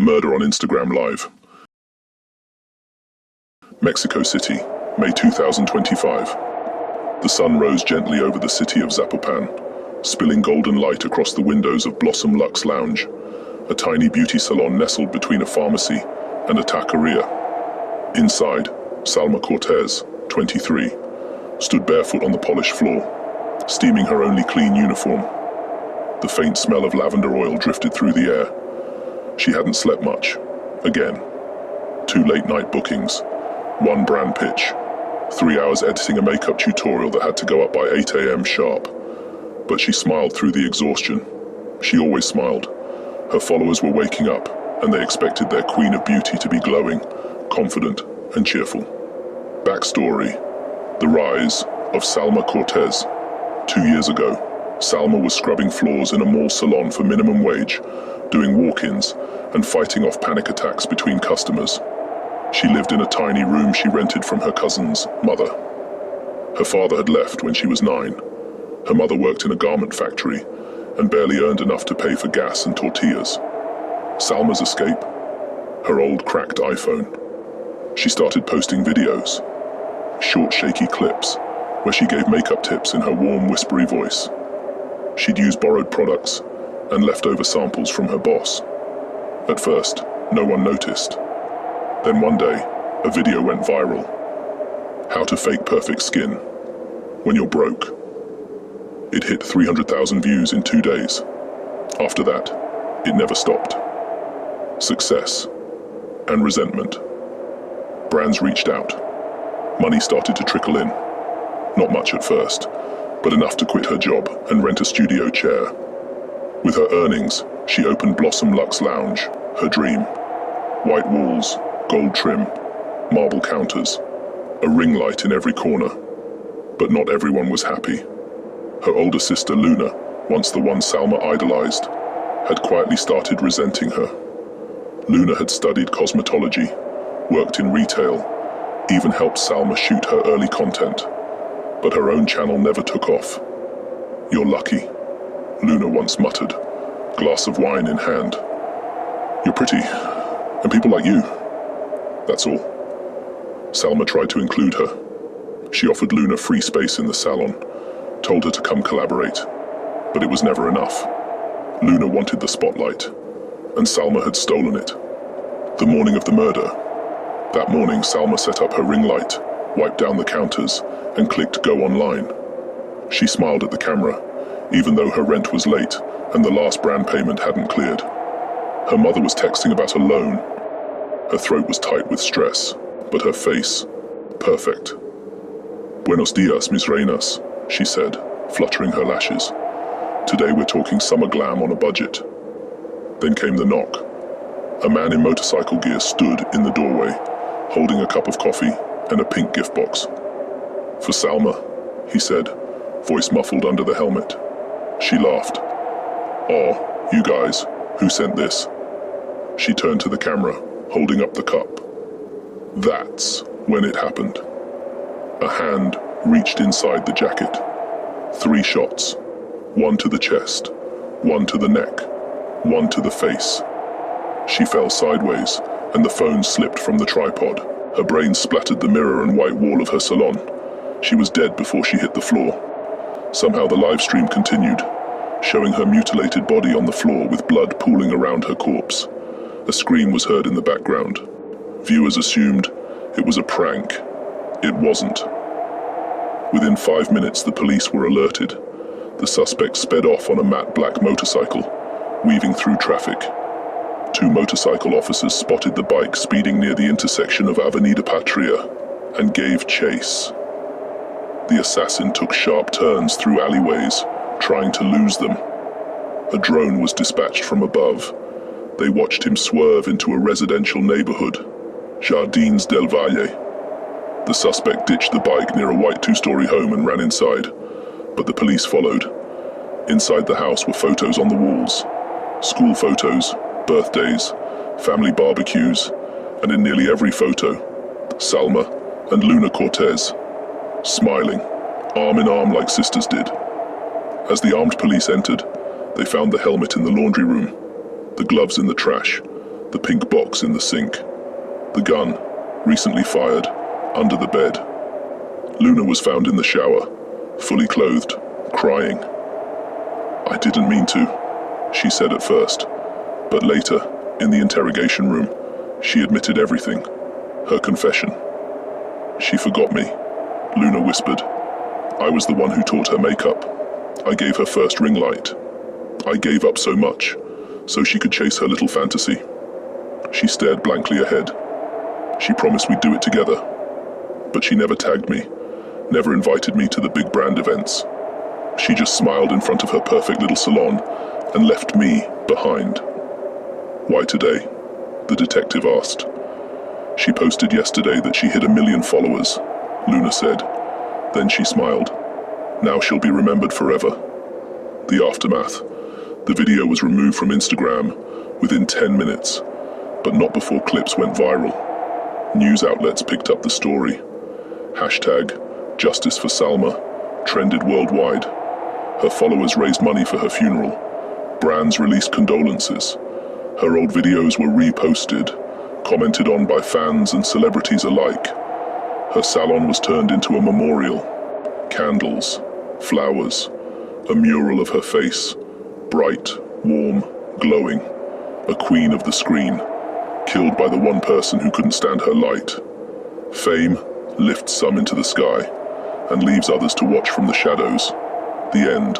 Murder on Instagram Live. Mexico City, May 2025. The sun rose gently over the city of Zapopan, spilling golden light across the windows of Blossom Luxe Lounge, a tiny beauty salon nestled between a pharmacy and a taqueria. Inside, Salma Cortez, 23, stood barefoot on the polished floor, steaming her only clean uniform. The faint smell of lavender oil drifted through the air. She hadn't slept much. Again. 2 late-night bookings, 1 brand pitch, 3 hours editing a makeup tutorial that had to go up by 8 a.m. sharp. But she smiled through the exhaustion. She always smiled. Her followers were waking up, and they expected their queen of beauty to be glowing, confident, and cheerful. Backstory: the rise of Salma Cortez. 2 years ago, Salma was scrubbing floors in a mall salon for minimum wage, doing walk-ins, and fighting off panic attacks between customers. She lived in a tiny room she rented from her cousin's mother. Her father had left when she was 9. Her mother worked in a garment factory and barely earned enough to pay for gas and tortillas. Salma's escape? Her old cracked iPhone. She started posting videos, short shaky clips, where she gave makeup tips in her warm whispery voice. She'd used borrowed products and leftover samples from her boss. At first, no one noticed. Then one day, a video went viral. How to fake perfect skin when you're broke. It hit 300,000 views in 2 days. After that, it never stopped. Success and resentment. Brands reached out. Money started to trickle in. Not much at first, but enough to quit her job and rent a studio chair. With her earnings, she opened Blossom Luxe Lounge, her dream. White walls, gold trim, marble counters, a ring light in every corner. But not everyone was happy. Her older sister Luna, once the one Salma idolized, had quietly started resenting her. Luna had studied cosmetology, worked in retail, even helped Salma shoot her early content. But her own channel never took off. "You're lucky," Luna once muttered, glass of wine in hand. "You're pretty, and people like you. That's all." Salma tried to include her. She offered Luna free space in the salon, told her to come collaborate, but it was never enough. Luna wanted the spotlight, and Salma had stolen it. The morning of the murder. That morning, Salma set up her ring light, wiped down the counters, and clicked go online. She smiled at the camera, even though her rent was late and the last brand payment hadn't cleared. Her mother was texting about a loan. Her throat was tight with stress, but her face, perfect. "Buenos dias, mis reinas," she said, fluttering her lashes. "Today we're talking summer glam on a budget." Then came the knock. A man in motorcycle gear stood in the doorway, holding a cup of coffee and a pink gift box. "For Salma," he said, voice muffled under the helmet. She laughed. "Oh, you guys, who sent this?" She turned to the camera, holding up the cup. That's when it happened. A hand reached inside the jacket. 3 shots. 1 to the chest, 1 to the neck, 1 to the face. She fell sideways, and the phone slipped from the tripod. Her brain splattered the mirror and white wall of her salon. She was dead before she hit the floor. Somehow the live stream continued, showing her mutilated body on the floor with blood pooling around her corpse. A scream was heard in the background. Viewers assumed it was a prank. It wasn't. Within 5 minutes, the police were alerted. The suspect sped off on a matte black motorcycle, weaving through traffic. 2 motorcycle officers spotted the bike speeding near the intersection of Avenida Patria and gave chase. The assassin took sharp turns through alleyways, trying to lose them. A drone was dispatched from above. They watched him swerve into a residential neighborhood, Jardins del Valle. The suspect ditched the bike near a white 2-story home and ran inside, but the police followed. Inside the house were photos on the walls. School photos, birthdays, family barbecues, and in nearly every photo, Salma and Luna Cortez, smiling, arm in arm like sisters did. As the armed police entered, they found the helmet in the laundry room, the gloves in the trash, The pink box in the sink. The gun, recently fired, under the bed. Luna was found in the shower, fully clothed, crying. "I didn't mean to," she said at first, but later, in the interrogation room, she admitted everything, her confession. "She forgot me," Luna whispered. "I was the one who taught her makeup. I gave her first ring light. I gave up so much, so she could chase her little fantasy." She stared blankly ahead. She promised we'd do it together. But she never tagged me, never invited me to the big brand events. She just smiled in front of her perfect little salon and left me behind. "Why today?" the detective asked. "She posted yesterday that she hit 1 million followers," Luna said. Then she smiled. "Now she'll be remembered forever." The aftermath. The video was removed from Instagram within 10 minutes, but not before clips went viral. News outlets picked up the story. Hashtag Justice for Salma trended worldwide. Her followers raised money for her funeral. Brands released condolences. Her old videos were reposted, commented on by fans and celebrities alike. Her salon was turned into a memorial. Candles, flowers, a mural of her face, bright, warm, glowing, a queen of the screen, killed by the one person who couldn't stand her light. Fame lifts some into the sky and leaves others to watch from the shadows. The end.